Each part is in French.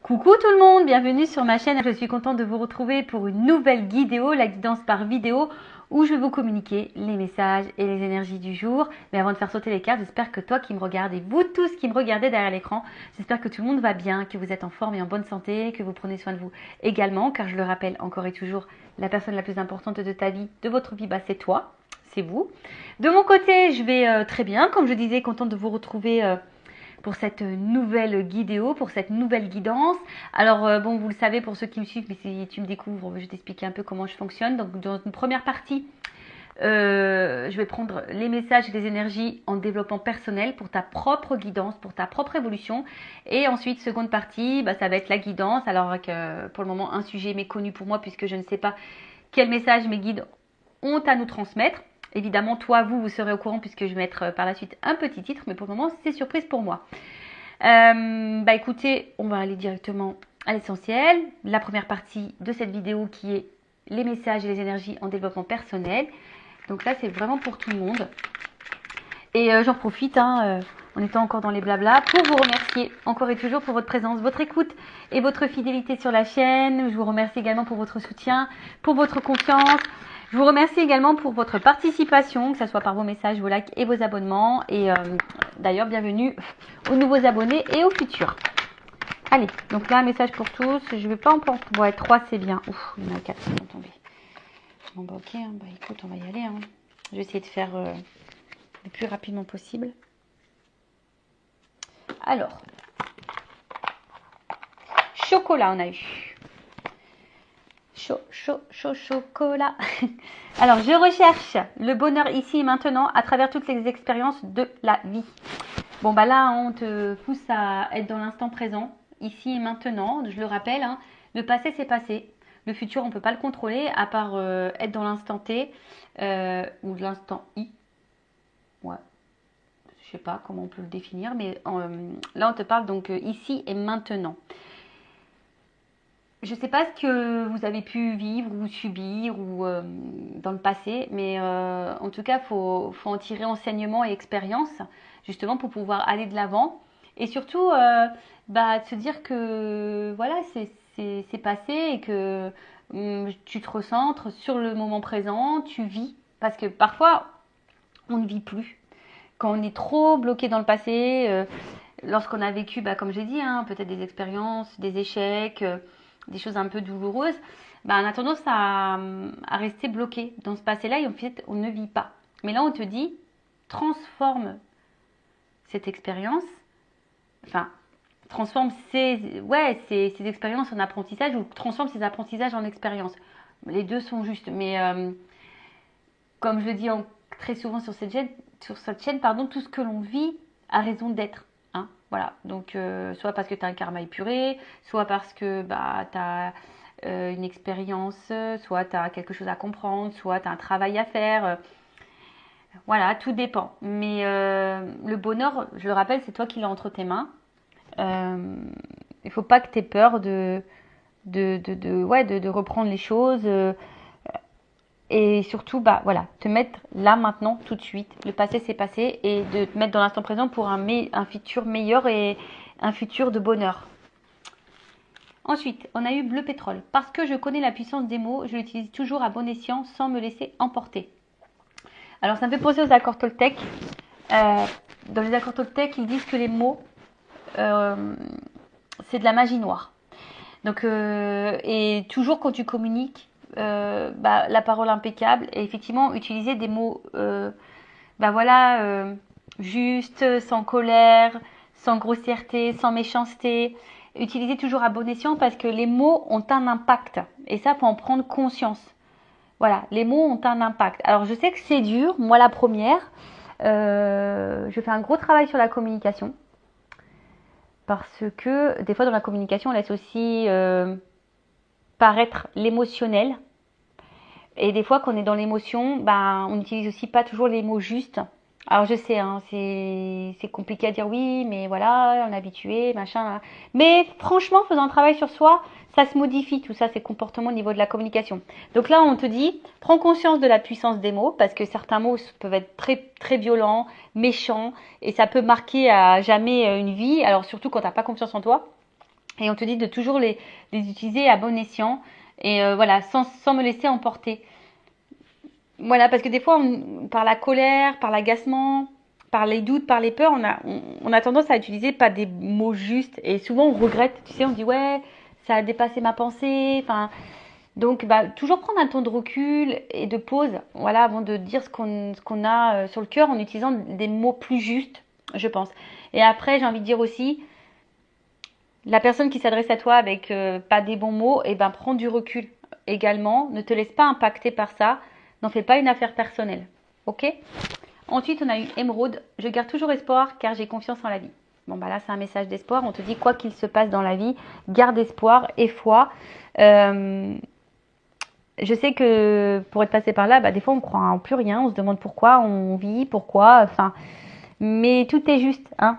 Coucou tout le monde, bienvenue sur ma chaîne. Je suis contente de vous retrouver pour une nouvelle vidéo, la guidance par vidéo, où je vais vous communiquer les messages et les énergies du jour. Mais avant de faire sauter les cartes, j'espère que toi qui me regardes et vous tous qui me regardez derrière l'écran, j'espère que tout le monde va bien, que vous êtes en forme et en bonne santé, que vous prenez soin de vous également, car je le rappelle encore et toujours, la personne la plus importante de ta vie, de votre vie, c'est toi, c'est vous. De mon côté, je vais très bien, comme je disais, contente de vous retrouver pour cette nouvelle vidéo, pour cette nouvelle guidance. Alors, bon, vous le savez pour ceux qui me suivent, mais si tu me découvres, je vais t'expliquer un peu comment je fonctionne. Donc, dans une première partie, je vais prendre les messages et les énergies en développement personnel pour ta propre guidance, pour ta propre évolution. Et ensuite, seconde partie, ça va être la guidance. Alors, avec, pour le moment, un sujet méconnu pour moi, puisque je ne sais pas quel message mes guides ont à nous transmettre. Évidemment, toi, vous serez au courant puisque je vais mettre par la suite un petit titre, mais pour le moment, c'est surprise pour moi. Écoutez, on va aller directement à l'essentiel. La première partie de cette vidéo qui est les messages et les énergies en développement personnel. Donc là, c'est vraiment pour tout le monde. Et j'en profite, en étant encore dans les blablas, pour vous remercier encore et toujours pour votre présence, votre écoute et votre fidélité sur la chaîne. Je vous remercie également pour votre soutien, pour votre confiance. Je vous remercie également pour votre participation, que ce soit par vos messages, vos likes et vos abonnements. Et d'ailleurs, bienvenue aux nouveaux abonnés et aux futurs. Allez, donc là, un message pour tous. Je ne vais pas en prendre. Ouais, 3, c'est bien. Ouf, il y en a 4 qui vont tomber. Bon, ok, écoute, on va y aller. Je vais essayer de faire le plus rapidement possible. Alors, chocolat, on a eu. Chocolat. Alors, je recherche le bonheur ici et maintenant à travers toutes les expériences de la vie. Bon, là, on te pousse à être dans l'instant présent, ici et maintenant. Je le rappelle, le passé, c'est passé. Le futur, on ne peut pas le contrôler, à part être dans l'instant T ou l'instant I. Ouais. Je sais pas comment on peut le définir, mais là, on te parle donc ici et maintenant. Je ne sais pas ce que vous avez pu vivre ou subir ou dans le passé, mais en tout cas, faut en tirer enseignement et expérience, justement pour pouvoir aller de l'avant. Et surtout, de se dire que voilà, c'est passé et que tu te recentres sur le moment présent, tu vis. Parce que parfois, on ne vit plus. Quand on est trop bloqué dans le passé, lorsqu'on a vécu, comme j'ai dit, peut-être des expériences, des échecs, des choses un peu douloureuses, on a tendance à rester bloqué dans ce passé-là et en fait, on ne vit pas. Mais là, on te dit, transforme cette expérience, transforme ces expériences en apprentissage ou transforme ces apprentissages en expérience. Les deux sont justes, mais comme je le dis très souvent sur cette chaîne, tout ce que l'on vit a raison d'être. Voilà, donc soit parce que tu as un karma épuré, soit parce que tu as une expérience, soit tu as quelque chose à comprendre, soit tu as un travail à faire. Voilà, tout dépend. Mais le bonheur, je le rappelle, c'est toi qui l'as entre tes mains. Il ne faut pas que tu aies peur de reprendre les choses. Et surtout, te mettre là, maintenant, tout de suite. Le passé, c'est passé. Et de te mettre dans l'instant présent pour un futur meilleur et un futur de bonheur. Ensuite, on a eu bleu pétrole. Parce que je connais la puissance des mots, je l'utilise toujours à bon escient sans me laisser emporter. Alors, ça me fait penser aux accords Toltec. Dans les accords Toltec, ils disent que les mots, c'est de la magie noire. Donc, et toujours quand tu communiques, la parole impeccable et effectivement utiliser des mots justes, sans colère, sans grossièreté, sans méchanceté, utiliser toujours à bon escient parce que les mots ont un impact et ça faut en prendre conscience. Voilà, les mots ont un impact. Alors je sais que c'est dur, moi la première, je fais un gros travail sur la communication parce que des fois dans la communication on laisse aussi paraître l'émotionnel. Et des fois, quand on est dans l'émotion, on n'utilise aussi pas toujours les mots justes. Alors, je sais, c'est compliqué à dire oui, mais voilà, on est habitué, machin. Mais franchement, faisant un travail sur soi, ça se modifie, tout ça, ces comportements au niveau de la communication. Donc là, on te dit, prends conscience de la puissance des mots, parce que certains mots peuvent être très, très violents, méchants, et ça peut marquer à jamais une vie. Alors, surtout quand tu n'as pas confiance en toi. Et on te dit de toujours les utiliser à bon escient. Et voilà, sans me laisser emporter. Voilà, parce que des fois, par la colère, par l'agacement, par les doutes, par les peurs, on a tendance à utiliser pas des mots justes. Et souvent, on regrette. Tu sais, on dit, ouais, ça a dépassé ma pensée. Enfin, donc, bah, toujours prendre un temps de recul et de pause, voilà, avant de dire ce qu'on a sur le cœur en utilisant des mots plus justes, je pense. Et après, j'ai envie de dire aussi, la personne qui s'adresse à toi avec pas des bons mots, et ben prends du recul également. Ne te laisse pas impacter par ça. N'en fais pas une affaire personnelle. Ok? Ensuite, on a eu Émeraude. Je garde toujours espoir car j'ai confiance en la vie. Bon, bah là, c'est un message d'espoir. On te dit quoi qu'il se passe dans la vie, garde espoir et foi. Je sais que pour être passé par là, bah, des fois, on croit en plus rien. On se demande pourquoi on vit, pourquoi. Enfin, mais tout est juste, hein.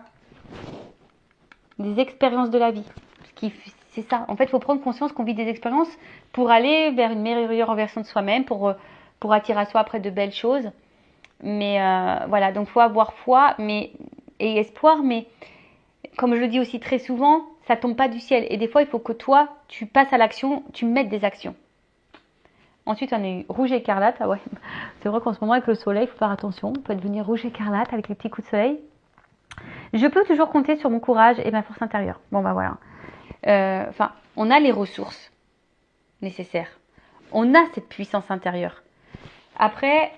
Des expériences de la vie. C'est ça. En fait, il faut prendre conscience qu'on vit des expériences pour aller vers une meilleure version de soi-même, pour attirer à soi après de belles choses. Mais voilà, donc il faut avoir foi et espoir, mais comme je le dis aussi très souvent, ça tombe pas du ciel. Et des fois, il faut que toi, tu passes à l'action, tu mettes des actions. Ensuite, on a eu rouge écarlate. Ah ouais, c'est vrai qu'en ce moment, avec le soleil, il faut faire attention. On peut devenir rouge écarlate avec les petits coups de soleil. Je peux toujours compter sur mon courage et ma force intérieure. Bon, bah voilà. Enfin, on a les ressources nécessaires. On a cette puissance intérieure. Après,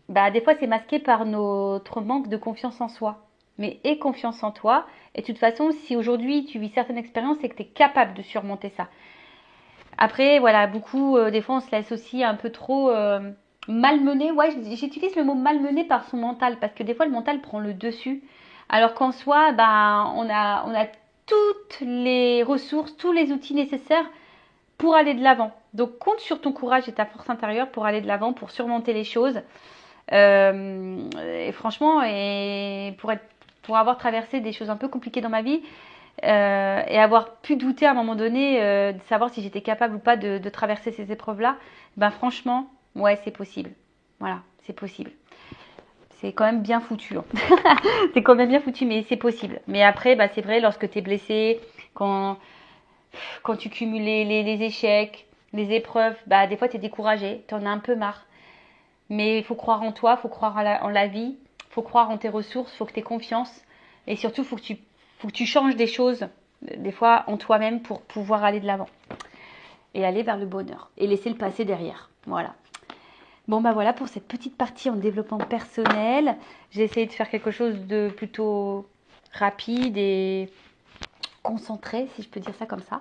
bah, des fois, c'est masqué par notre manque de confiance en soi. Mais aie confiance en toi. Et de toute façon, si aujourd'hui tu vis certaines expériences, c'est que tu es capable de surmonter ça. Après, voilà, beaucoup, des fois, on se laisse aussi un peu trop malmener. Ouais, j'utilise le mot malmener par son mental. Parce que des fois, le mental prend le dessus. Alors qu'en soi, bah, on a toutes les ressources, tous les outils nécessaires pour aller de l'avant. Donc, compte sur ton courage et ta force intérieure pour aller de l'avant, pour surmonter les choses. Et franchement, pour avoir traversé des choses un peu compliquées dans ma vie et avoir pu douter à un moment donné de savoir si j'étais capable ou pas de traverser ces épreuves-là, ben franchement, ouais, c'est possible. Voilà, c'est possible. C'est quand même bien foutu. Hein. C'est quand même bien foutu, mais c'est possible. Mais après, bah, c'est vrai, lorsque tu es blessé, quand tu cumules les échecs, les épreuves, bah, des fois tu es découragé, tu en as un peu marre. Mais il faut croire en toi, il faut croire en la vie, il faut croire en tes ressources, il faut que tu aies confiance. Et surtout, il faut que tu changes des choses, des fois en toi-même, pour pouvoir aller de l'avant. Et aller vers le bonheur. Et laisser le passé derrière. Voilà. Bon, bah voilà pour cette petite partie en développement personnel. J'ai essayé de faire quelque chose de plutôt rapide et concentré, si je peux dire ça comme ça.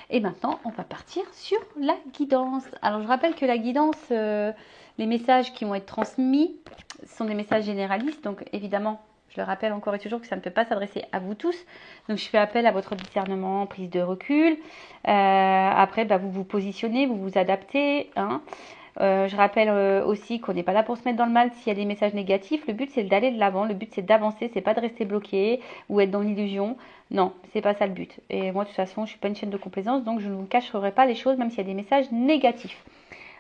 Et maintenant, on va partir sur la guidance. Alors, je rappelle que la guidance, les messages qui vont être transmis sont des messages généralistes. Donc, évidemment, je le rappelle encore et toujours que ça ne peut pas s'adresser à vous tous. Donc, je fais appel à votre discernement, prise de recul. Après, bah, vous vous positionnez, vous vous adaptez. Hein. Je rappelle aussi qu'on n'est pas là pour se mettre dans le mal s'il y a des messages négatifs. Le but, c'est d'aller de l'avant. Le but, c'est d'avancer. C'est pas de rester bloqué ou être dans l'illusion. Non, c'est pas ça le but. Et moi, de toute façon, je suis pas une chaîne de complaisance, donc je ne vous cacherai pas les choses, même s'il y a des messages négatifs.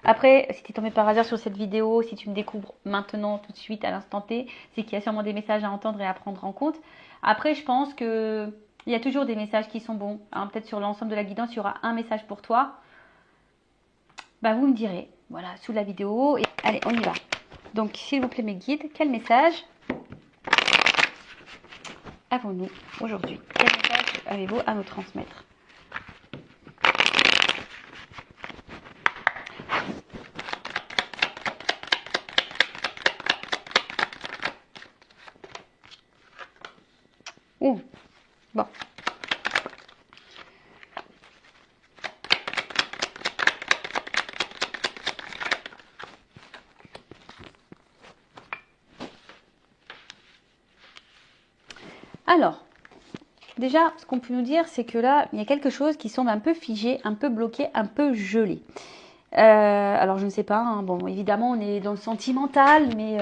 Après, si tu es tombé par hasard sur cette vidéo, si tu me découvres maintenant, tout de suite, à l'instant T, c'est qu'il y a sûrement des messages à entendre et à prendre en compte. Après, je pense que il y a toujours des messages qui sont bons. Hein, peut-être sur l'ensemble de la guidance, il y aura un message pour toi. Bah, vous me direz, voilà, sous la vidéo. Et allez, on y va. Donc, s'il vous plaît, mes guides, quel message avons-nous aujourd'hui? Quel message avez-vous à nous transmettre? Ouh, bon. Alors, déjà, ce qu'on peut nous dire, c'est que là, il y a quelque chose qui semble un peu figé, un peu bloqué, un peu gelé. Alors, je ne sais pas. Hein, bon, évidemment, on est dans le sentimental, mais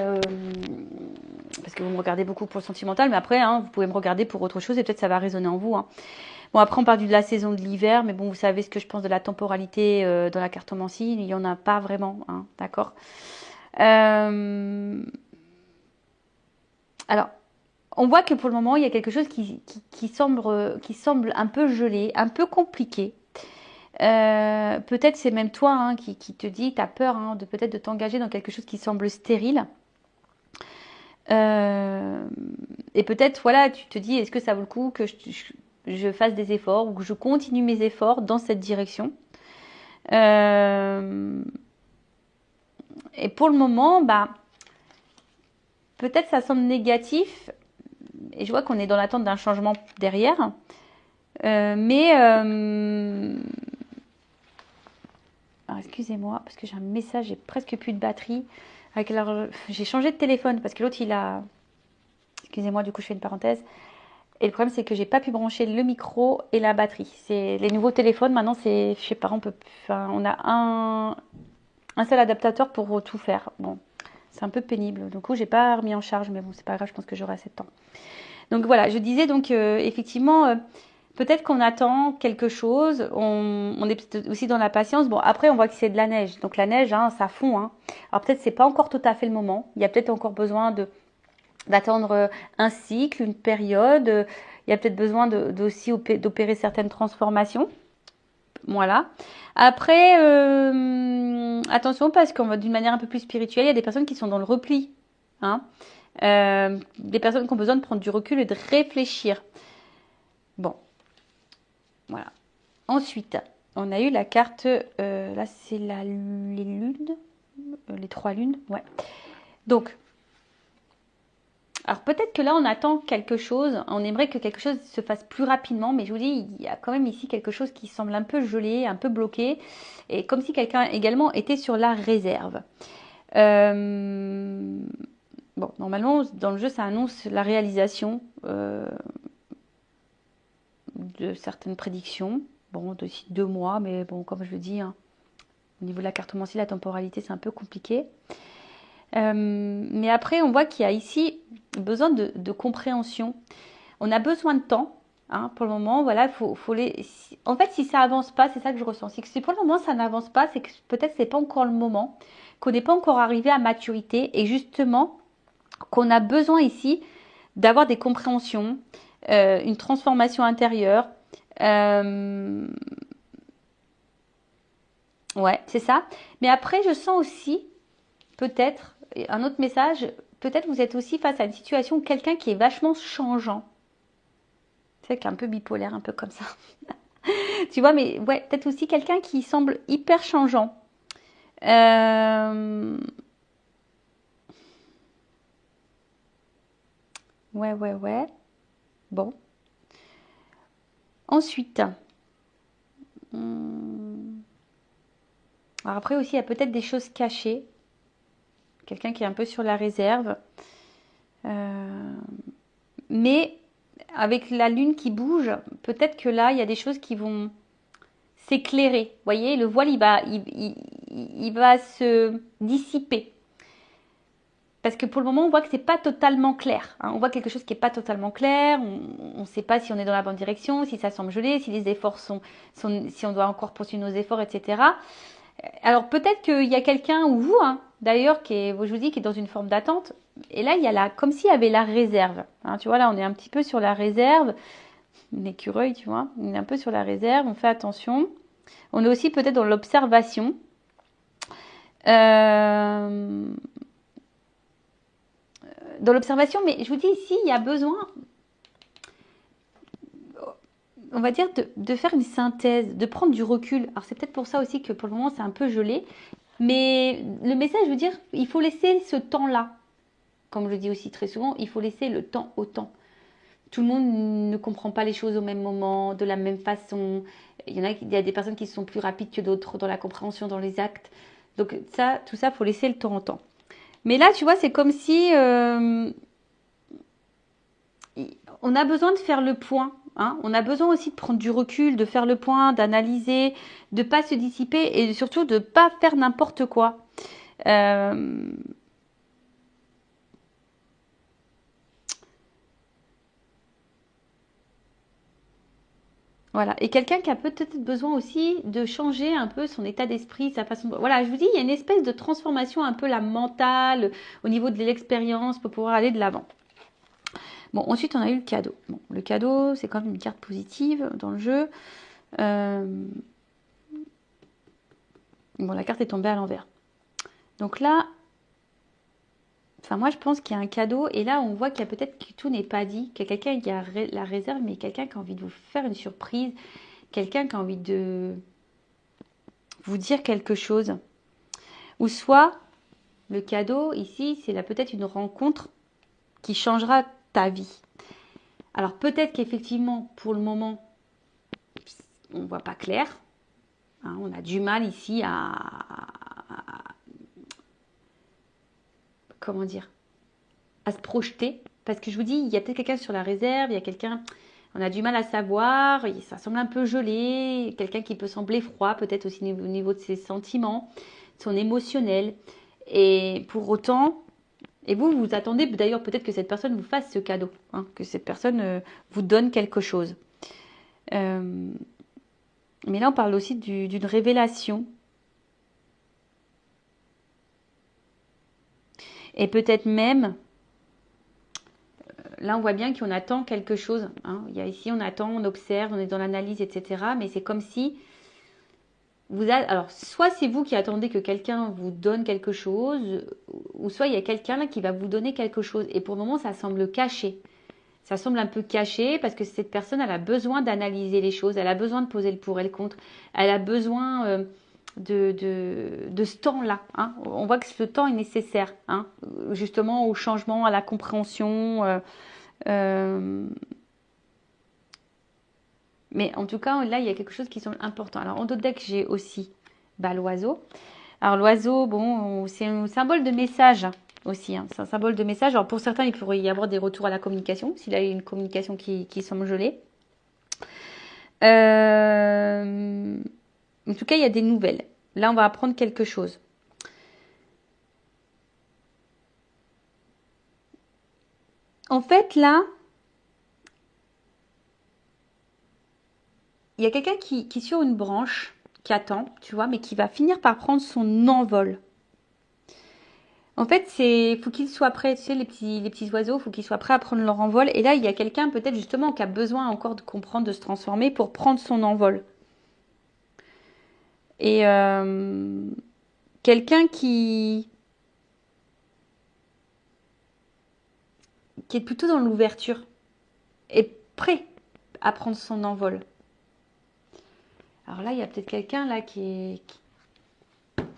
parce que vous me regardez beaucoup pour le sentimental, mais après, hein, vous pouvez me regarder pour autre chose et peut-être ça va résonner en vous. Hein. Bon, après, on parle de la saison de l'hiver, mais bon, vous savez ce que je pense de la temporalité dans la cartomancie. Il n'y en a pas vraiment, hein, d'accord. Alors, on voit que pour le moment, il y a quelque chose qui semble un peu gelé, un peu compliqué. Peut-être c'est même toi hein, qui te dit, tu as peur hein, de peut-être de t'engager dans quelque chose qui semble stérile. Et peut-être, voilà, tu te dis, est-ce que ça vaut le coup que je fasse des efforts ou que je continue mes efforts dans cette direction. Et pour le moment, bah, peut-être ça semble négatif. Et je vois qu'on est dans l'attente d'un changement derrière. Alors, excusez-moi, parce que j'ai un message, j'ai presque plus de batterie. J'ai changé de téléphone parce que l'autre, il a... Excusez-moi, du coup, je fais une parenthèse. Et le problème, c'est que j'ai pas pu brancher le micro et la batterie. C'est les nouveaux téléphones, maintenant, c'est... Je sais pas, on a un seul adaptateur pour tout faire. Bon, c'est un peu pénible. Du coup, j'ai pas remis en charge, mais bon, c'est pas grave, je pense que j'aurai assez de temps. Donc voilà, je disais donc effectivement, peut-être qu'on attend quelque chose, on est peut-être aussi dans la patience. Bon, après, on voit que c'est de la neige. Donc la neige, hein, ça fond. Hein. Alors peut-être c'est pas encore tout à fait le moment. Il y a peut-être encore besoin d'attendre un cycle, une période. Il y a peut-être besoin aussi d'opérer certaines transformations. Voilà. Après, attention parce qu'on va d'une manière un peu plus spirituelle, il y a des personnes qui sont dans le repli. Hein. Des personnes qui ont besoin de prendre du recul et de réfléchir. Bon, voilà. Ensuite, on a eu la carte, là c'est les lunes, les 3 lunes, ouais. Donc, alors peut-être que là on attend quelque chose, on aimerait que quelque chose se fasse plus rapidement, mais je vous dis, il y a quand même ici quelque chose qui semble un peu gelé, un peu bloqué, et comme si quelqu'un également était sur la réserve. Bon, normalement, dans le jeu, ça annonce la réalisation de certaines prédictions. Bon, d'ici 2 mois, mais bon, comme je le dis, hein, au niveau de la cartomancie, la temporalité, c'est un peu compliqué. Mais après, on voit qu'il y a ici besoin de compréhension. On a besoin de temps. Hein, pour le moment, voilà, en fait, si ça avance pas, c'est ça que je ressens. C'est que si pour le moment ça n'avance pas, c'est que peut-être c'est pas encore le moment, qu'on n'est pas encore arrivé à maturité, et justement qu'on a besoin ici d'avoir des compréhensions, une transformation intérieure. Ouais, c'est ça. Mais après, je sens aussi, peut-être, un autre message, peut-être vous êtes aussi face à une situation, quelqu'un qui est vachement changeant. C'est vrai qu'il est un peu bipolaire, un peu comme ça. Tu vois, mais ouais, peut-être aussi quelqu'un qui semble hyper changeant. Ouais. Bon. Ensuite. Alors après aussi, il y a peut-être des choses cachées. Quelqu'un qui est un peu sur la réserve. Mais avec la lune qui bouge, peut-être que là, il y a des choses qui vont s'éclairer. Vous voyez, le voile, il va se dissiper. Parce que pour le moment, on voit que c'est pas totalement clair. Hein. On voit quelque chose qui n'est pas totalement clair. On ne sait pas si on est dans la bonne direction, si ça semble gelé, si les efforts si on doit encore poursuivre nos efforts, etc. Alors peut-être qu'il y a quelqu'un, ou vous, hein, d'ailleurs, je vous dis, qui est dans une forme d'attente. Et là, il y a comme s'il y avait la réserve. Hein, tu vois, là, on est un petit peu sur la réserve. Une écureuil, tu vois. On est un peu sur la réserve, on fait attention. On est aussi peut-être dans l'observation. Dans l'observation, mais je vous dis ici, il y a besoin, on va dire, de faire une synthèse, de prendre du recul. Alors c'est peut-être pour ça aussi que pour le moment c'est un peu gelé, mais le message veut dire, il faut laisser ce temps-là. Comme je le dis aussi très souvent, il faut laisser le temps au temps. Tout le monde ne comprend pas les choses au même moment, de la même façon. Il y a des personnes qui sont plus rapides que d'autres dans la compréhension, dans les actes. Donc ça, tout ça, il faut laisser le temps au temps. Mais là, tu vois, c'est comme si on a besoin de faire le point. Hein. On a besoin aussi de prendre du recul, de faire le point, d'analyser, de ne pas se dissiper et surtout de ne pas faire n'importe quoi. Voilà. Et quelqu'un qui a peut-être besoin aussi de changer un peu son état d'esprit, sa façon de... Voilà, je vous dis, il y a une espèce de transformation un peu la mentale, au niveau de l'expérience, pour pouvoir aller de l'avant. Bon, ensuite, on a eu le cadeau. Bon, le cadeau, c'est quand même une carte positive dans le jeu. Bon, la carte est tombée à l'envers. Donc là, enfin moi je pense qu'il y a un cadeau et là on voit qu'il y a peut-être que tout n'est pas dit, qu'il y a quelqu'un qui a la réserve, mais quelqu'un qui a envie de vous faire une surprise, quelqu'un qui a envie de vous dire quelque chose. Ou soit le cadeau ici, c'est là peut-être une rencontre qui changera ta vie. Alors peut-être qu'effectivement pour le moment on ne voit pas clair. Hein, on a du mal ici comment dire, à se projeter. Parce que je vous dis, il y a peut-être quelqu'un sur la réserve, il y a quelqu'un, on a du mal à savoir, ça semble un peu gelé, quelqu'un qui peut sembler froid, peut-être aussi au niveau de ses sentiments, son émotionnel. Et pour autant, et vous attendez d'ailleurs peut-être que cette personne vous fasse ce cadeau, hein, que cette personne vous donne quelque chose. Mais là, on parle aussi d'une révélation. Et peut-être même, là, on voit bien qu'on attend quelque chose. Hein. Il y a ici, on attend, on observe, on est dans l'analyse, etc. Mais c'est comme si alors, soit c'est vous qui attendez que quelqu'un vous donne quelque chose, ou soit il y a quelqu'un là qui va vous donner quelque chose. Et pour le moment, ça semble caché. Ça semble un peu caché parce que cette personne, elle a besoin d'analyser les choses, elle a besoin de poser le pour et le contre, elle a besoin de ce temps-là. Hein. On voit que ce temps est nécessaire, hein, justement au changement, à la compréhension. Mais en tout cas, là, il y a quelque chose qui semble important. Alors, en d'autres decks, j'ai aussi l'oiseau. Alors, l'oiseau, bon, c'est un symbole de message aussi. Hein. C'est un symbole de message. Alors, pour certains, il pourrait y avoir des retours à la communication, s'il a une communication qui semble gelée. En tout cas, il y a des nouvelles. Là, on va apprendre quelque chose. En fait, là, il y a quelqu'un qui est sur une branche, qui attend, tu vois, mais qui va finir par prendre son envol. En fait, faut qu'ils soient prêts, tu sais, les petits oiseaux, faut qu'ils soient prêts à prendre leur envol. Et là, il y a quelqu'un peut-être justement qui a besoin encore de comprendre, de se transformer pour prendre son envol. Et quelqu'un qui est plutôt dans l'ouverture, est prêt à prendre son envol. Alors là, il y a peut-être quelqu'un là qui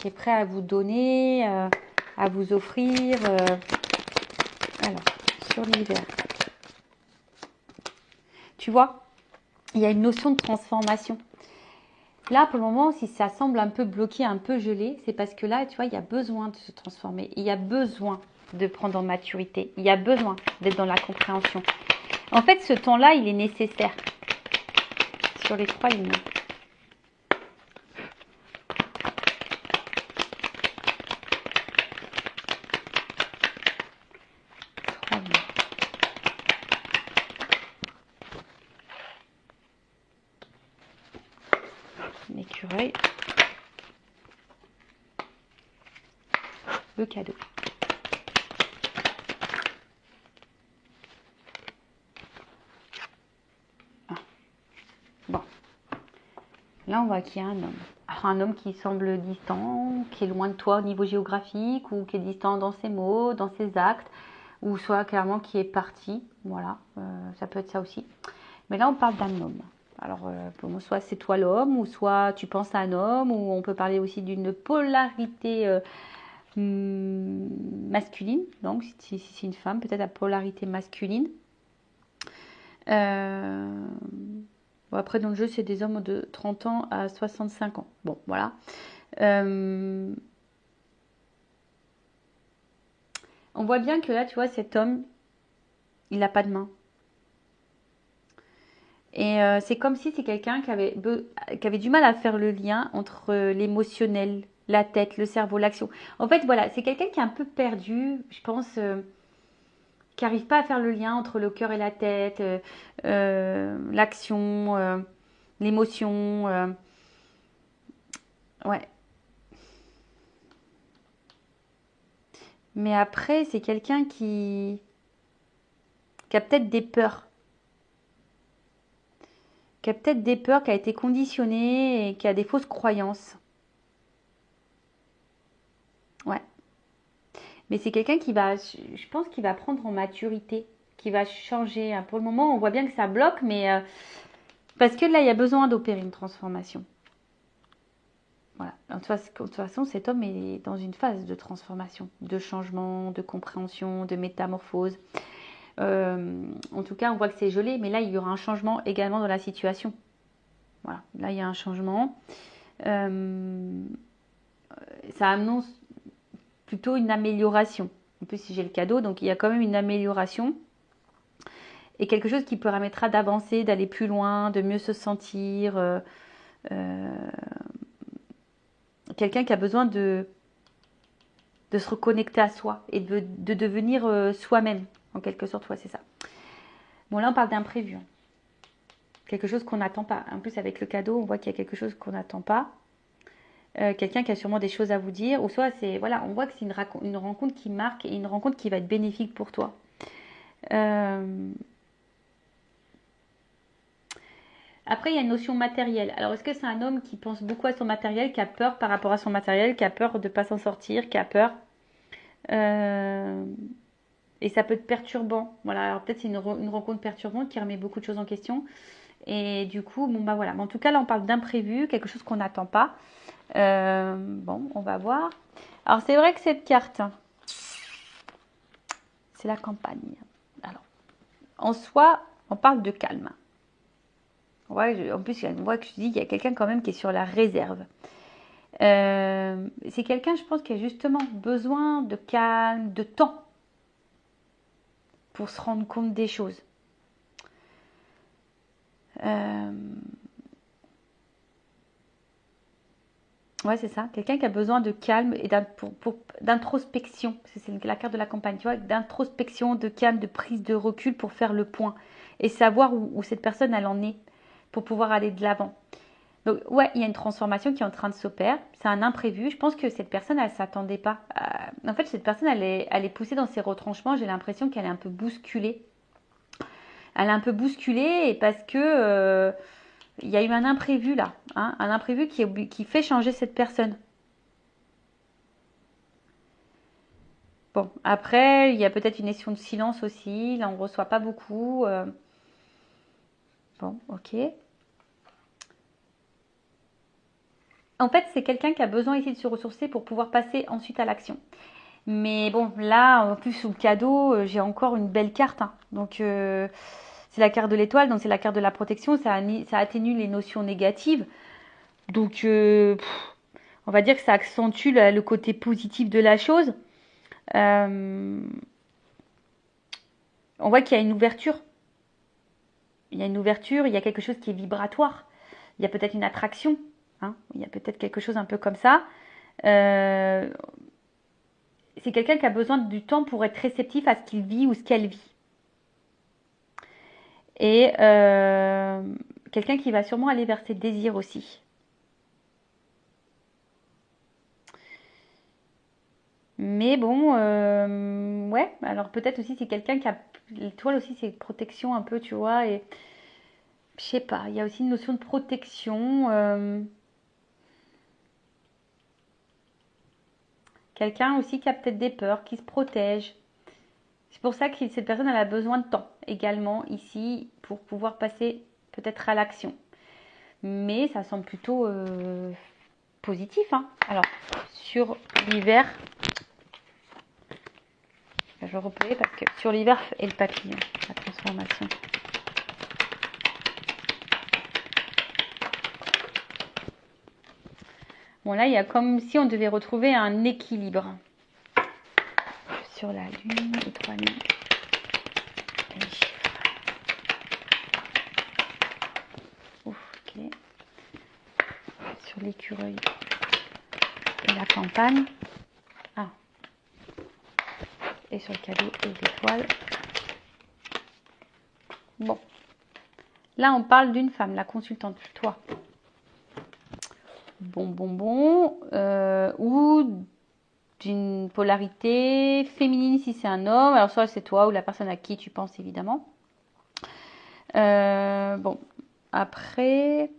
est prêt à vous donner, à vous offrir. Alors, sur l'hiver. Tu vois, il y a une notion de transformation. Là, pour le moment, si ça semble un peu bloqué, un peu gelé, c'est parce que là, tu vois, il y a besoin de se transformer. Il y a besoin de prendre en maturité. Il y a besoin d'être dans la compréhension. En fait, ce temps-là, il est nécessaire. Sur les 3 lignes. L'écureuil. Le cadeau. Ah. Bon. Là, on voit qu'il y a un homme. Alors, un homme qui semble distant, qui est loin de toi au niveau géographique, ou qui est distant dans ses mots, dans ses actes, ou soit clairement qui est parti. Voilà, ça peut être ça aussi. Mais là, on parle d'un homme. Alors, soit c'est toi l'homme, ou soit tu penses à un homme, ou on peut parler aussi d'une polarité masculine. Donc, si c'est une femme, peut-être la polarité masculine. Bon, après, dans le jeu, c'est des hommes de 30 ans à 65 ans. Bon, voilà. On voit bien que là, tu vois, cet homme, il n'a pas de main. Et c'est comme si c'est quelqu'un qui avait du mal à faire le lien entre l'émotionnel, la tête, le cerveau, l'action. En fait, voilà, c'est quelqu'un qui est un peu perdu, je pense, qui n'arrive pas à faire le lien entre le cœur et la tête, l'action, l'émotion. Ouais. Mais après, c'est quelqu'un qui qui a peut-être des peurs. Qui a peut-être des peurs, qui a été conditionné et qui a des fausses croyances. Ouais. Mais c'est quelqu'un qui va, je pense qu'il va prendre en maturité, qui va changer. Pour le moment, on voit bien que ça bloque, mais parce que là, il y a besoin d'opérer une transformation. Voilà. De toute façon, cet homme est dans une phase de transformation, de changement, de compréhension, de métamorphose. En tout cas, on voit que c'est gelé, mais là, il y aura un changement également dans la situation. Voilà, là, il y a un changement. Ça annonce plutôt une amélioration. En plus, si j'ai le cadeau, donc il y a quand même une amélioration. Et quelque chose qui permettra d'avancer, d'aller plus loin, de mieux se sentir. Quelqu'un qui a besoin de se reconnecter à soi et de devenir soi-même, en quelque sorte. Ouais, c'est ça. Bon, là, on parle d'imprévu. Quelque chose qu'on n'attend pas. En plus, avec le cadeau, on voit qu'il y a quelque chose qu'on n'attend pas. Quelqu'un qui a sûrement des choses à vous dire. Ou soit, c'est voilà, on voit que c'est une rencontre qui marque et une rencontre qui va être bénéfique pour toi. Après, il y a une notion matérielle. Alors, est-ce que c'est un homme qui pense beaucoup à son matériel, qui a peur par rapport à son matériel, qui a peur de ne pas s'en sortir, qui a peur et ça peut être perturbant. Voilà, alors peut-être c'est une rencontre perturbante qui remet beaucoup de choses en question. Et du coup, bon bah voilà. Mais en tout cas, là, on parle d'imprévu, quelque chose qu'on n'attend pas. Bon, on va voir. Alors, c'est vrai que cette carte, c'est la campagne. Alors, en soi, on parle de calme. Ouais, en plus, on voit que je dis qu'il y a quelqu'un quand même qui est sur la réserve. C'est quelqu'un, je pense, qui a justement besoin de calme, de temps pour se rendre compte des choses. Ouais, c'est ça. Quelqu'un qui a besoin de calme et d'introspection. C'est la carte de la campagne, tu vois, d'introspection, de calme, de prise de recul pour faire le point et savoir où cette personne, elle en est pour pouvoir aller de l'avant. Donc, ouais, il y a une transformation qui est en train de s'opérer. C'est un imprévu. Je pense que cette personne, elle ne s'attendait pas. En fait, cette personne, elle est poussée dans ses retranchements. J'ai l'impression qu'elle est un peu bousculée. Elle est un peu bousculée et parce que il y a eu un imprévu là. Hein, un imprévu qui fait changer cette personne. Bon, après, il y a peut-être une notion de silence aussi. Là, on ne reçoit pas beaucoup. Bon, ok. En fait, c'est quelqu'un qui a besoin ici de se ressourcer pour pouvoir passer ensuite à l'action. Mais bon, là, en plus, sous le cadeau, j'ai encore une belle carte. Hein. Donc, c'est la carte de l'étoile, donc c'est la carte de la protection. Ça atténue les notions négatives. Donc, on va dire que ça accentue le côté positif de la chose. On voit qu'il y a une ouverture. Il y a une ouverture, il y a quelque chose qui est vibratoire. Il y a peut-être une attraction. Hein. Il y a peut-être quelque chose un peu comme ça. C'est quelqu'un qui a besoin du temps pour être réceptif à ce qu'il vit ou ce qu'elle vit. Et quelqu'un qui va sûrement aller vers ses désirs aussi. Mais bon, ouais, alors peut-être aussi c'est quelqu'un qui a... L'étoile aussi c'est protection un peu, tu vois, et je sais pas, il y a aussi une notion de protection. Quelqu'un aussi qui a peut-être des peurs, qui se protège. C'est pour ça que cette personne elle a besoin de temps également ici pour pouvoir passer peut-être à l'action. Mais ça semble plutôt positif. Hein. Alors, sur l'hiver, je vais replayer parce que sur l'hiver et le papillon, la transformation. Bon, là, il y a comme si on devait retrouver un équilibre. Sur la lune, les 3 lunes. Les chiffres. Ouf, ok. Sur l'écureuil et la campagne. Ah. Et sur le cadeau et l'étoile. Bon. Là, on parle d'une femme, la consultante, toi. Bon. Ou d'une polarité féminine si c'est un homme. Alors soit c'est toi ou la personne à qui tu penses évidemment. Bon, après...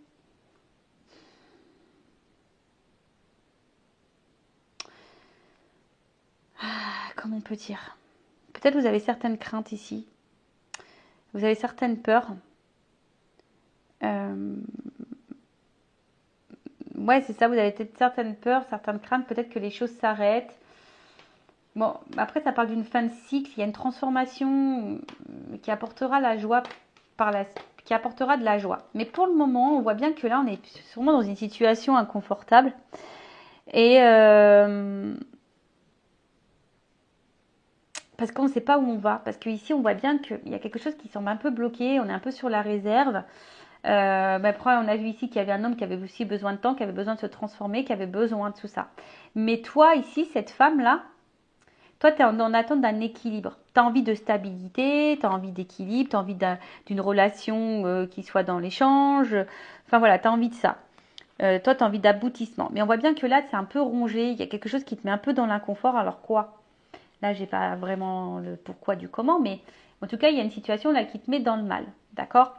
Comment on peut dire? Peut-être vous avez certaines craintes ici. Vous avez certaines peurs. Ouais, c'est ça, vous avez peut-être certaines peurs, certaines craintes, peut-être que les choses s'arrêtent. Bon, après, ça parle d'une fin de cycle, il y a une transformation qui apportera la joie qui apportera de la joie. Mais pour le moment, on voit bien que là, on est sûrement dans une situation inconfortable. Et parce qu'on ne sait pas où on va. Parce qu'ici, on voit bien qu'il y a quelque chose qui semble un peu bloqué, on est un peu sur la réserve. Après, on a vu ici qu'il y avait un homme qui avait aussi besoin de temps, qui avait besoin de se transformer, qui avait besoin de tout ça. Mais toi, ici, cette femme-là, toi, tu es en attente d'un équilibre. Tu as envie de stabilité, tu as envie d'équilibre, tu as envie d'une relation qui soit dans l'échange. Enfin voilà, tu as envie de ça. Toi, tu as envie d'aboutissement. Mais on voit bien que là, c'est un peu rongé. Il y a quelque chose qui te met un peu dans l'inconfort. Alors quoi? Là, j'ai pas vraiment le pourquoi du comment, mais en tout cas, il y a une situation là qui te met dans le mal. D'accord?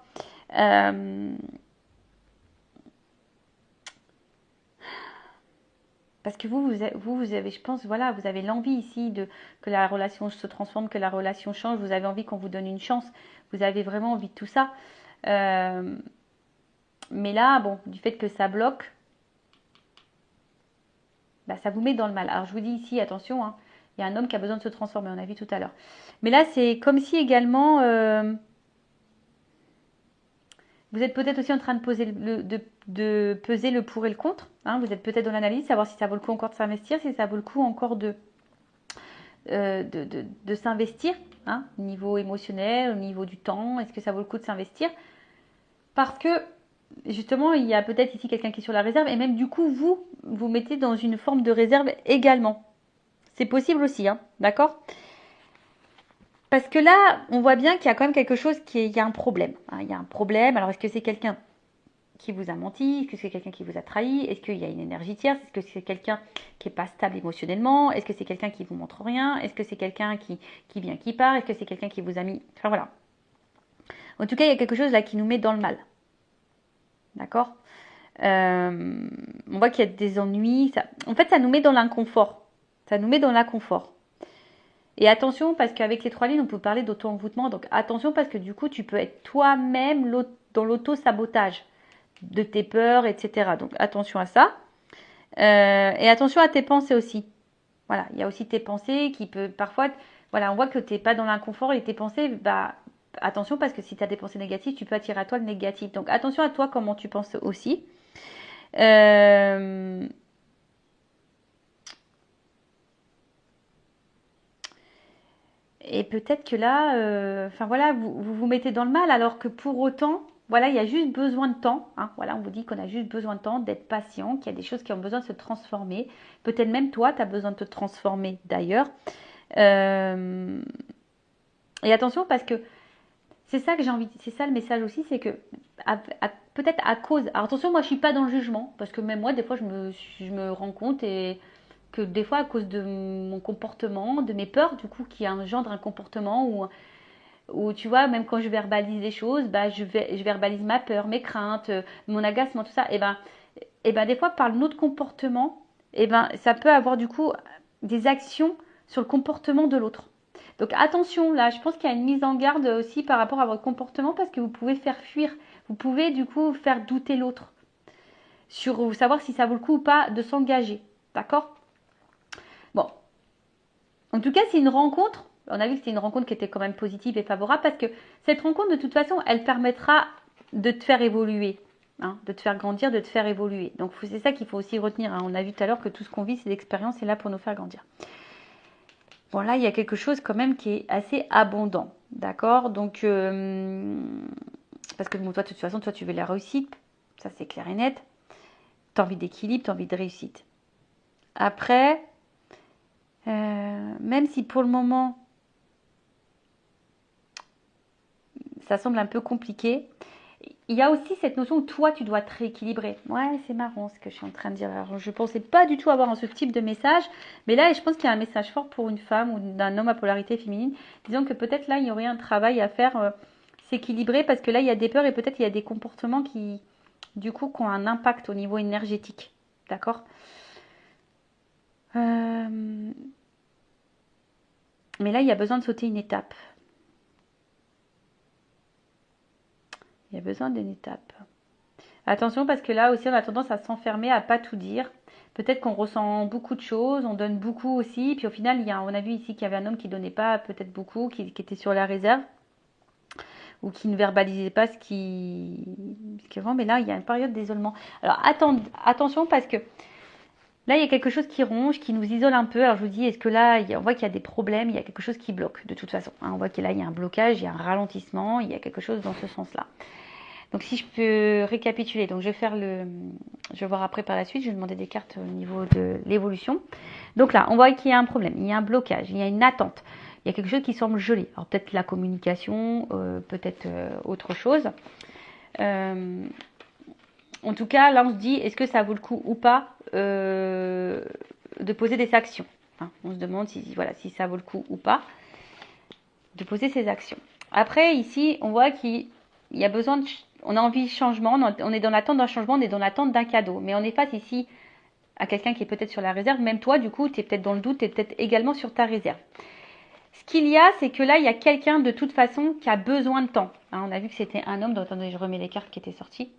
Parce que vous avez, je pense, voilà, vous avez l'envie ici que la relation se transforme, que la relation change. Vous avez envie qu'on vous donne une chance. Vous avez vraiment envie de tout ça. Mais là, bon, du fait que ça bloque, bah, ça vous met dans le mal. Alors, je vous dis ici, attention, hein, il y a un homme qui a besoin de se transformer, on a vu tout à l'heure. Mais là, c'est comme si également, vous êtes peut-être aussi en train de peser le pour et le contre. Hein. Vous êtes peut-être dans l'analyse, savoir si ça vaut le coup encore de s'investir, si ça vaut le coup encore de s'investir, hein, au niveau émotionnel, au niveau du temps. Est-ce que ça vaut le coup de s'investir? Parce que justement, il y a peut-être ici quelqu'un qui est sur la réserve et même du coup, vous mettez dans une forme de réserve également. C'est possible aussi, hein, d'accord? Parce que là, on voit bien qu'il y a quand même quelque chose il y a un problème. Hein, il y a un problème. Alors, est-ce que c'est quelqu'un qui vous a menti? Est-ce que c'est quelqu'un qui vous a trahi? Est-ce qu'il y a une énergie tierce? Est-ce que c'est quelqu'un qui n'est pas stable émotionnellement? Est-ce que c'est quelqu'un qui vous montre rien? Est-ce que c'est quelqu'un qui vient, qui part? Est-ce que c'est quelqu'un qui vous a mis... Enfin voilà. En tout cas, il y a quelque chose là qui nous met dans le mal. D'accord? On voit qu'il y a des ennuis. En fait, ça nous met dans l'inconfort. Ça nous met dans l'inconfort. Et attention, parce qu'avec les 3 lignes, on peut parler d'auto-envoûtement. Donc attention, parce que du coup, tu peux être toi-même dans l'auto-sabotage de tes peurs, etc. Donc attention à ça. Et attention à tes pensées aussi. Voilà, il y a aussi tes pensées qui peuvent parfois... Voilà, on voit que tu n'es pas dans l'inconfort et tes pensées, bah attention parce que si tu as des pensées négatives, tu peux attirer à toi le négatif. Donc attention à toi comment tu penses aussi. Et peut-être que là, enfin voilà, vous mettez dans le mal alors que pour autant, voilà, il y a juste besoin de temps. Hein, voilà, on vous dit qu'on a juste besoin de temps, d'être patient, qu'il y a des choses qui ont besoin de se transformer. Peut-être même toi, tu as besoin de te transformer d'ailleurs. Et attention parce que c'est ça que j'ai envie, c'est ça le message aussi, c'est que peut-être à cause. Alors attention, moi je suis pas dans le jugement parce que même moi des fois je me rends compte et que des fois à cause de mon comportement, de mes peurs du coup qui engendrent un comportement où tu vois même quand je verbalise les choses, bah je verbalise ma peur, mes craintes, mon agacement, tout ça. Et ben des fois par notre comportement, et ben ça peut avoir du coup des actions sur le comportement de l'autre. Donc attention, là, je pense qu'il y a une mise en garde aussi par rapport à votre comportement parce que vous pouvez faire fuir, vous pouvez du coup faire douter l'autre sur savoir si ça vaut le coup ou pas de s'engager. D'accord? Bon, en tout cas, c'est une rencontre. On a vu que c'était une rencontre qui était quand même positive et favorable parce que cette rencontre, de toute façon, elle permettra de te faire évoluer, hein, de te faire grandir, de te faire évoluer. Donc c'est ça qu'il faut aussi retenir. Hein. On a vu tout à l'heure que tout ce qu'on vit, c'est l'expérience, c'est là pour nous faire grandir. Bon, là, il y a quelque chose quand même qui est assez abondant. D'accord? Donc, parce que bon, toi, de toute façon, toi, tu veux la réussite. Ça, c'est clair et net. Tu as envie d'équilibre, tu as envie de réussite. Après, même si pour le moment, ça semble un peu compliqué, il y a aussi cette notion où toi, tu dois te rééquilibrer. Ouais, c'est marrant ce que je suis en train de dire. Alors, je ne pensais pas du tout avoir ce type de message. Mais là, je pense qu'il y a un message fort pour une femme ou d'un homme à polarité féminine. Disons que peut-être là, il y aurait un travail à faire, s'équilibrer. Parce que là, il y a des peurs et peut-être il y a des comportements qui, du coup, qui ont un impact au niveau énergétique. D'accord. Mais là, il y a besoin de sauter une étape. Il y a besoin d'une étape. Attention parce que là aussi, on a tendance à s'enfermer, à pas tout dire. Peut-être qu'on ressent beaucoup de choses, on donne beaucoup aussi. Puis au final, on a vu ici qu'il y avait un homme qui donnait pas peut-être beaucoup, qui était sur la réserve ou qui ne verbalisait pas ce qui vraiment. Mais là, il y a une période d'isolement. Alors attention parce que là, il y a quelque chose qui ronge, qui nous isole un peu. Alors je vous dis, est-ce que là, on voit qu'il y a des problèmes, il y a quelque chose qui bloque de toute façon. On voit que là, il y a un blocage, il y a un ralentissement, il y a quelque chose dans ce sens-là. Donc si je peux récapituler, donc je vais voir après par la suite, je vais demander des cartes au niveau de l'évolution. Donc là, on voit qu'il y a un problème, il y a un blocage, il y a une attente, il y a quelque chose qui semble gelé. Alors peut-être la communication, peut-être autre chose. En tout cas, là on se dit, est-ce que ça vaut le coup ou pas de poser des actions. On se demande si ça vaut le coup ou pas de poser ces actions. Après ici, on voit qu'il y a besoin on a envie de changement, on est dans l'attente d'un changement, on est dans l'attente d'un cadeau. Mais on est face ici à quelqu'un qui est peut-être sur la réserve. Même toi, du coup, tu es peut-être dans le doute, tu es peut-être également sur ta réserve. Ce qu'il y a, c'est que là, il y a quelqu'un de toute façon qui a besoin de temps. On a vu que c'était un homme. Donc, attendez, je remets les cartes qui étaient sorties.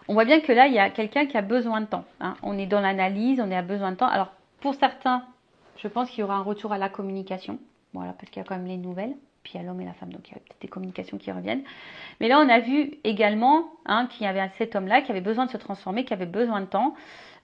On voit bien que là, il y a quelqu'un qui a besoin de temps. On est dans l'analyse, on a besoin de temps. Alors, pour certains, je pense qu'il y aura un retour à la communication. Voilà, parce qu'il y a quand même les nouvelles. Puis il y a l'homme et la femme, donc il y a peut-être des communications qui reviennent. Mais là, on a vu également qu'il y avait cet homme-là qui avait besoin de se transformer, qui avait besoin de temps.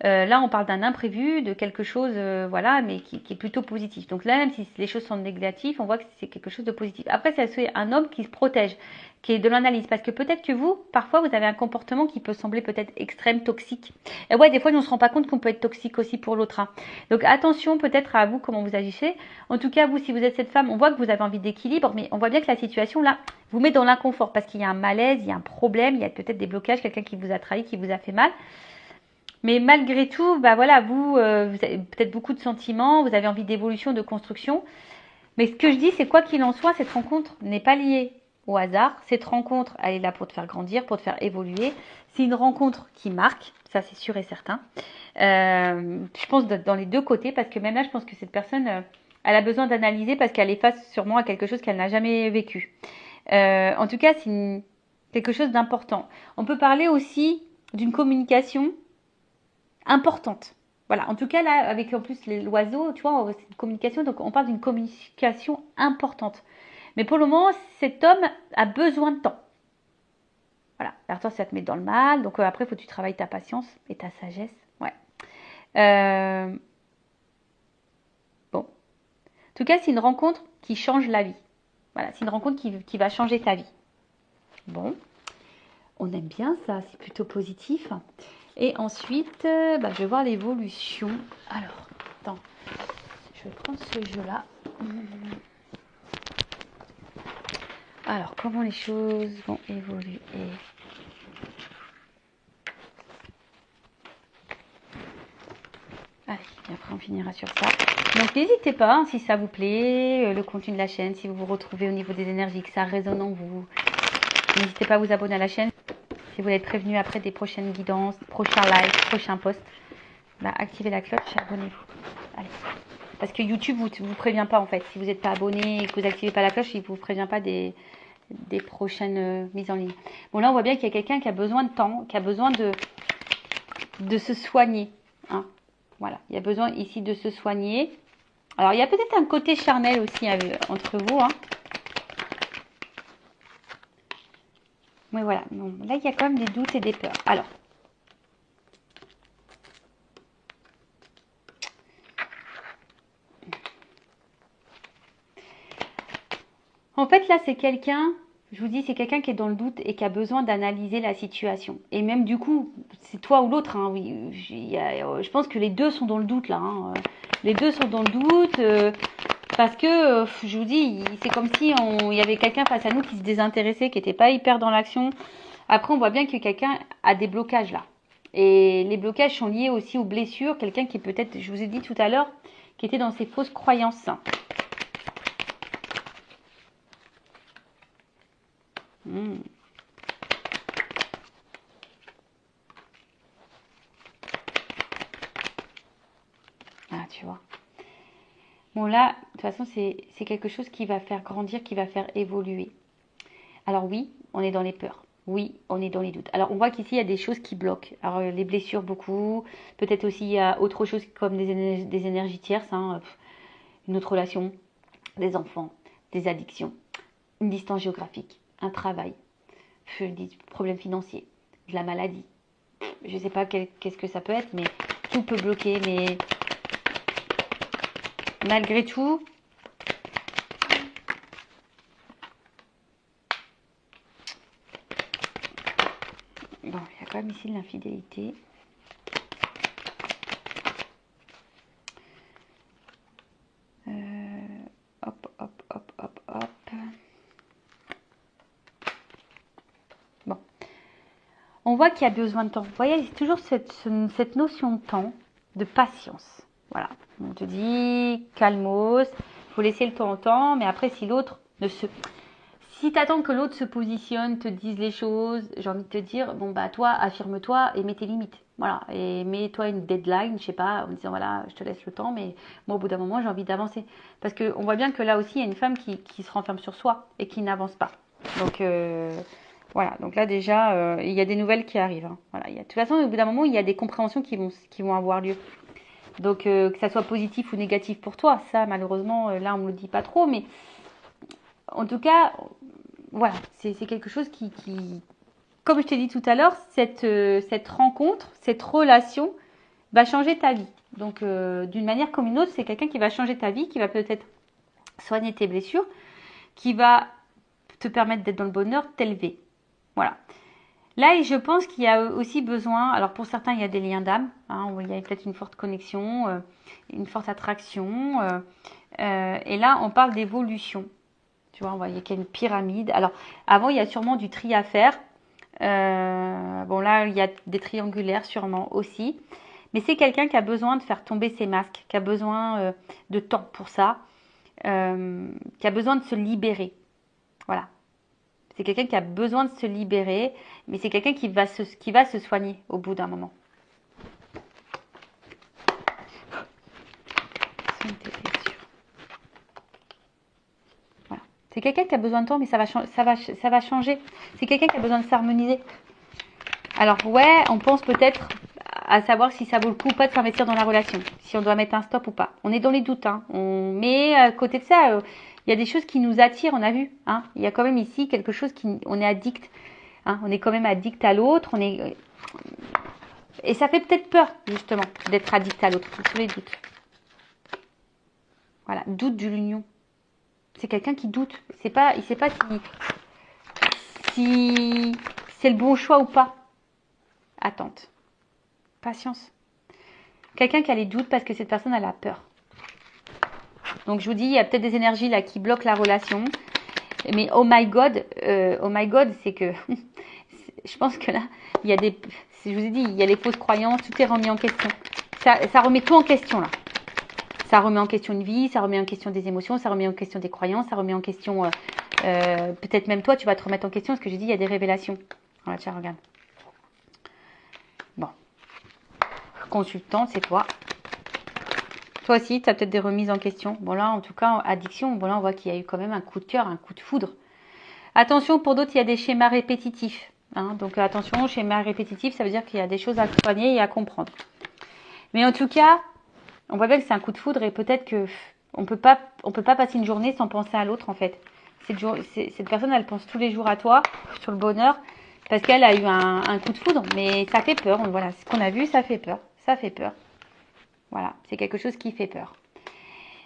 Là, on parle d'un imprévu, de quelque chose, mais qui est plutôt positif. Donc là, même si les choses sont négatives, on voit que c'est quelque chose de positif. Après, c'est un homme qui se protège, qui est de l'analyse. Parce que peut-être que vous, parfois, vous avez un comportement qui peut sembler peut-être extrême, toxique. Et ouais, des fois, on ne se rend pas compte qu'on peut être toxique aussi pour l'autre. Donc attention peut-être à vous, comment vous agissez. En tout cas, vous, si vous êtes cette femme, on voit que vous avez envie d'équilibre, mais on voit bien que la situation, là, vous met dans l'inconfort. Parce qu'il y a un malaise, il y a un problème, il y a peut-être des blocages, quelqu'un qui vous a trahi, qui vous a fait mal. Mais malgré tout, vous avez peut-être beaucoup de sentiments, vous avez envie d'évolution, de construction. Mais ce que je dis, c'est quoi qu'il en soit, cette rencontre n'est pas liée au hasard. Cette rencontre, elle est là pour te faire grandir, pour te faire évoluer. C'est une rencontre qui marque, ça c'est sûr et certain. Je pense dans les deux côtés, parce que même là, je pense que cette personne, elle a besoin d'analyser parce qu'elle est face sûrement à quelque chose qu'elle n'a jamais vécu. En tout cas, c'est quelque chose d'important. On peut parler aussi d'une communication importante. Voilà, en tout cas là, avec en plus l'oiseau, tu vois, c'est une communication, donc on parle d'une communication importante. Mais pour le moment, cet homme a besoin de temps. Voilà, alors toi, ça te met dans le mal, donc après, il faut que tu travailles ta patience et ta sagesse. Ouais. Bon. En tout cas, c'est une rencontre qui change la vie. Voilà, c'est une rencontre qui va changer ta vie. Bon. On aime bien ça, c'est plutôt positif. Et ensuite, je vais voir l'évolution. Alors, attends, je vais prendre ce jeu-là. Alors, comment les choses vont évoluer? Allez, et après on finira sur ça. Donc n'hésitez pas, si ça vous plaît, le contenu de la chaîne, si vous vous retrouvez au niveau des énergies, que ça résonne en vous. N'hésitez pas à vous abonner à la chaîne. Si vous voulez être prévenu après des prochaines guidances, prochains lives, prochains posts, activez la cloche, abonnez-vous. Allez. Parce que YouTube vous prévient pas en fait. Si vous n'êtes pas abonné et que vous n'activez pas la cloche, il ne vous prévient pas des prochaines mises en ligne. Bon, là on voit bien qu'il y a quelqu'un qui a besoin de temps, qui a besoin de se soigner. Voilà, il y a besoin ici de se soigner. Alors il y a peut-être un côté charnel aussi entre vous. Mais voilà, bon, là il y a quand même des doutes et des peurs. Alors, en fait là c'est quelqu'un, je vous dis, c'est quelqu'un qui est dans le doute et qui a besoin d'analyser la situation. Et même du coup, c'est toi ou l'autre. Oui, je pense que les deux sont dans le doute là. Les deux sont dans le doute. Parce que, je vous dis, c'est comme si il y avait quelqu'un face à nous qui se désintéressait, qui n'était pas hyper dans l'action. Après, on voit bien que quelqu'un a des blocages là. Et les blocages sont liés aussi aux blessures. Quelqu'un qui peut-être, je vous ai dit tout à l'heure, qui était dans ses fausses croyances. Ah, tu vois. Bon, là, de toute façon, c'est quelque chose qui va faire grandir, qui va faire évoluer. Alors oui, on est dans les peurs. Oui, on est dans les doutes. Alors, on voit qu'ici, il y a des choses qui bloquent. Alors, les blessures, beaucoup. Peut-être aussi, il y a autre chose comme des énergies tierces. Hein. Une autre relation, des enfants, des addictions, une distance géographique, un travail, des problèmes financiers, de la maladie. Je ne sais pas qu'est-ce que ça peut être, mais tout peut bloquer. Mais malgré tout, bon, il y a quand même ici de l'infidélité. Hop, hop, hop, hop, hop. Bon. On voit qu'il y a besoin de temps. Vous voyez, c'est toujours cette notion de temps, de patience. Voilà. On te dit, calmos, il faut laisser le temps au temps, mais après, si l'autre ne se... Si tu attends que l'autre se positionne, te dise les choses, j'ai envie de te dire, bon bah toi, affirme-toi et mets tes limites. Voilà, et mets-toi une deadline, je sais pas, en me disant voilà, je te laisse le temps, mais moi au bout d'un moment, j'ai envie d'avancer. Parce qu'on voit bien que là aussi, il y a une femme qui se renferme sur soi et qui n'avance pas. Donc voilà, donc là déjà, il y a des nouvelles qui arrivent. Hein. Voilà, de toute façon, au bout d'un moment, il y a des compréhensions qui vont avoir lieu. Donc que ça soit positif ou négatif pour toi, ça malheureusement, là on ne me le dit pas trop, mais en tout cas, voilà, c'est quelque chose qui, comme je t'ai dit tout à l'heure, cette rencontre, cette relation va changer ta vie. Donc, d'une manière comme une autre, c'est quelqu'un qui va changer ta vie, qui va peut-être soigner tes blessures, qui va te permettre d'être dans le bonheur, t'élever. Voilà. Là, je pense qu'il y a aussi besoin, alors pour certains, il y a des liens d'âme, hein, il y a peut-être une forte connexion, une forte attraction. Et là, on parle d'évolution. Tu vois, on voit qu'il y a une pyramide. Alors, avant, il y a sûrement du tri à faire. Bon, là, il y a des triangulaires sûrement aussi. Mais c'est quelqu'un qui a besoin de faire tomber ses masques, qui a besoin de temps pour ça, qui a besoin de se libérer. Voilà. C'est quelqu'un qui a besoin de se libérer, mais c'est quelqu'un qui va se soigner au bout d'un moment. Voilà. C'est quelqu'un qui a besoin de temps, mais ça va changer. C'est quelqu'un qui a besoin de s'harmoniser. Alors ouais, on pense peut-être à savoir si ça vaut le coup ou pas de s'investir dans la relation, si on doit mettre un stop ou pas. On est dans les doutes, hein. Mais à côté de ça, il y a des choses qui nous attirent, on a vu. Hein. Il y a quand même ici quelque chose on est addict. Hein. On est quand même addict à l'autre. Et ça fait peut-être peur, justement, d'être addict à l'autre, tous les doutes. Voilà, doute de l'union. C'est quelqu'un qui doute. Il ne sait pas si c'est le bon choix ou pas. Attente. Patience. Quelqu'un qui a les doutes parce que cette personne elle a peur. Donc je vous dis, il y a peut-être des énergies là qui bloquent la relation. Mais oh my god, c'est que je pense que là, il y a je vous ai dit, il y a les fausses croyances, tout est remis en question. Ça remet tout en question là. Ça remet en question une vie, ça remet en question des émotions, ça remet en question des croyances, ça remet en question peut-être même toi, tu vas te remettre en question parce que j'ai dit, il y a des révélations. Voilà, tiens, regarde. Bon. Consultant, c'est toi. Toi aussi, tu as peut-être des remises en question. Bon là, en tout cas, addiction, bon là, on voit qu'il y a eu quand même un coup de cœur, un coup de foudre. Attention, pour d'autres, il y a des schémas répétitifs. Hein, donc attention, schéma répétitif, ça veut dire qu'il y a des choses à soigner et à comprendre. Mais en tout cas, on voit bien que c'est un coup de foudre et peut-être que on peut pas passer une journée sans penser à l'autre en fait. Cette personne, elle pense tous les jours à toi, sur le bonheur, parce qu'elle a eu un coup de foudre. Mais ça fait peur. Voilà, ce qu'on a vu, ça fait peur. Ça fait peur. Voilà, c'est quelque chose qui fait peur.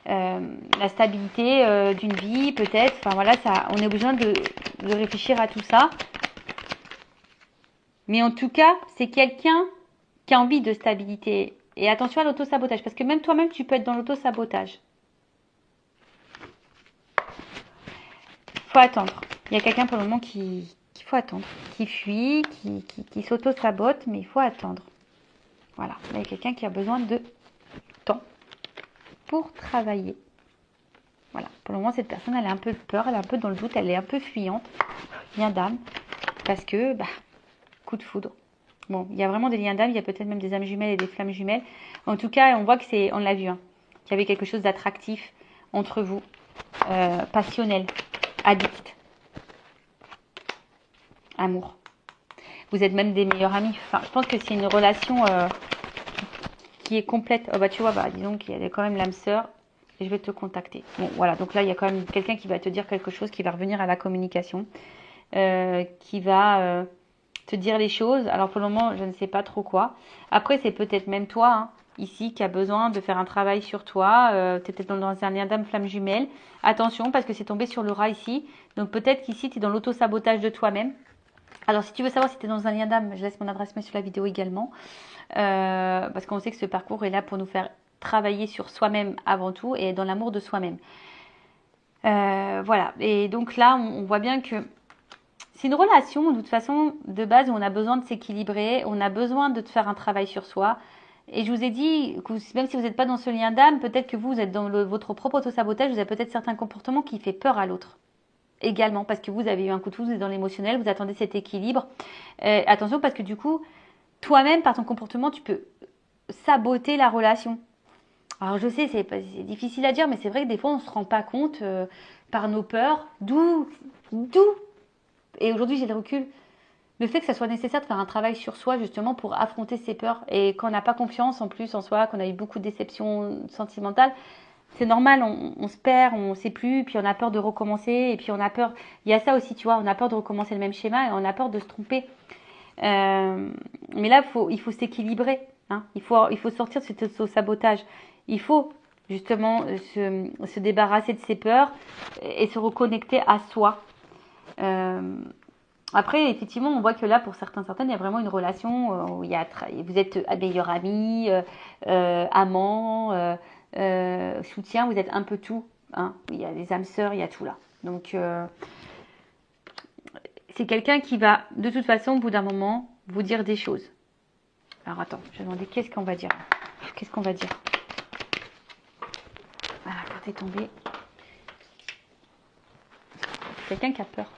La stabilité d'une vie, peut-être. Enfin voilà, on est besoin de réfléchir à tout ça. Mais en tout cas, c'est quelqu'un qui a envie de stabilité. Et attention à l'autosabotage, parce que même toi-même, tu peux être dans l'autosabotage. faut attendre. Il y a quelqu'un pour le moment qu'il faut attendre, qui fuit, qui s'auto-sabote, mais il faut attendre. Voilà, il y a quelqu'un qui a besoin de temps pour travailler. Voilà, pour le moment, cette personne, elle a un peu peur, elle est un peu dans le doute, elle est un peu fuyante, lien d'âme, parce que, coup de foudre. Bon, il y a vraiment des liens d'âme, il y a peut-être même des âmes jumelles et des flammes jumelles. En tout cas, on voit que c'est, on l'a vu, qu'il y avait quelque chose d'attractif entre vous, passionnel, addict, amour. Vous êtes même des meilleurs amis. Enfin, je pense que c'est une relation qui est complète. Oh, tu vois, disons qu'il y a quand même l'âme sœur. Et je vais te contacter. Bon, voilà. Donc là, il y a quand même quelqu'un qui va te dire quelque chose, qui va revenir à la communication, qui va te dire les choses. Alors pour le moment, je ne sais pas trop quoi. Après, c'est peut-être même toi, ici, qui a besoin de faire un travail sur toi. Tu es peut-être dans un lien d'âme flamme jumelle. Attention, parce que c'est tombé sur le rat ici. Donc peut-être qu'ici, tu es dans l'auto-sabotage de toi-même. Alors, si tu veux savoir si tu es dans un lien d'âme, je laisse mon adresse mail sur la vidéo également. Parce qu'on sait que ce parcours est là pour nous faire travailler sur soi-même avant tout et dans l'amour de soi-même. Voilà. Et donc là, on voit bien que c'est une relation, de toute façon, de base, où on a besoin de s'équilibrer, on a besoin de faire un travail sur soi. Et je vous ai dit, que même si vous n'êtes pas dans ce lien d'âme, peut-être que vous êtes dans votre propre auto-sabotage, vous avez peut-être certains comportements qui font peur à l'autre. Également, parce que vous avez eu un coup de foudre, vous êtes dans l'émotionnel, vous attendez cet équilibre. Attention, parce que du coup, toi-même, par ton comportement, tu peux saboter la relation. Alors je sais, c'est difficile à dire, mais c'est vrai que des fois, on ne se rend pas compte par nos peurs, d'où, et aujourd'hui j'ai le recul, le fait que ça soit nécessaire de faire un travail sur soi justement pour affronter ses peurs. Et quand on n'a pas confiance en plus en soi, qu'on a eu beaucoup de déceptions sentimentales, c'est normal, on se perd, on ne sait plus, puis on a peur de recommencer, et puis on a peur, il y a ça aussi, tu vois, on a peur de recommencer le même schéma, et on a peur de se tromper. Mais là, il faut s'équilibrer, il faut sortir de ce sabotage. Il faut justement se débarrasser de ses peurs et se reconnecter à soi. Après, effectivement, on voit que là, pour certaines, il y a vraiment une relation où vous êtes meilleurs amis, amants, soutien, vous êtes un peu tout. Il y a des âmes sœurs, il y a tout là. Donc, c'est quelqu'un qui va, de toute façon, au bout d'un moment, vous dire des choses. Alors, attends, je vais demander qu'est-ce qu'on va dire. Qu'est-ce qu'on va dire? Voilà, quand t'es tombé. Quelqu'un qui a peur.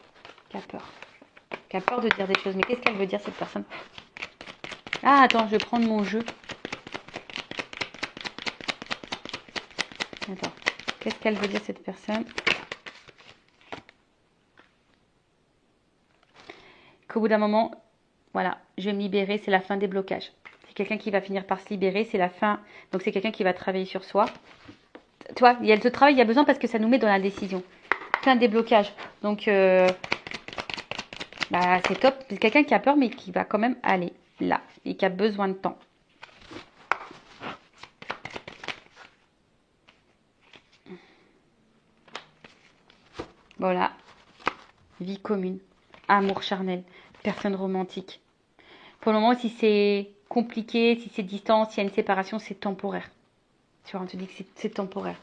Qui a peur de dire des choses. Mais qu'est-ce qu'elle veut dire, cette personne? Ah, attends, je vais prendre mon jeu. Attends, qu'est-ce qu'elle veut dire, cette personne? Qu'au bout d'un moment, voilà, je vais me libérer, c'est la fin des blocages. C'est quelqu'un qui va finir par se libérer, c'est la fin. Donc c'est quelqu'un qui va travailler sur soi. Tu vois, il y a ce travail, il y a besoin parce que ça nous met dans la décision. Fin des blocages. Donc, c'est top. C'est quelqu'un qui a peur, mais qui va quand même aller là. Et qui a besoin de temps. Voilà. Vie commune. Amour charnel. Personne romantique. Pour le moment, si c'est compliqué, si c'est distant, s'il y a une séparation, c'est temporaire. Tu vois, on te dit que c'est temporaire.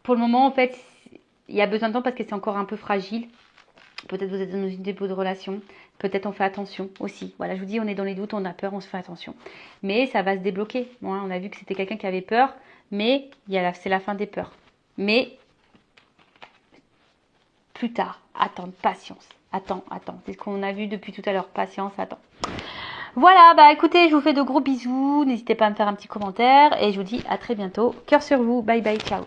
Pour le moment, en fait, il y a besoin de temps parce que c'est encore un peu fragile. Peut-être vous êtes dans une début de relation. Peut-être on fait attention aussi. Voilà, je vous dis, on est dans les doutes, on a peur, on se fait attention. Mais ça va se débloquer. Bon, on a vu que c'était quelqu'un qui avait peur, mais c'est la fin des peurs. Mais plus tard, attends, patience. Attends. C'est ce qu'on a vu depuis tout à l'heure. Patience, attends. Voilà, écoutez, je vous fais de gros bisous. N'hésitez pas à me faire un petit commentaire. Et je vous dis à très bientôt. Cœur sur vous. Bye bye, ciao.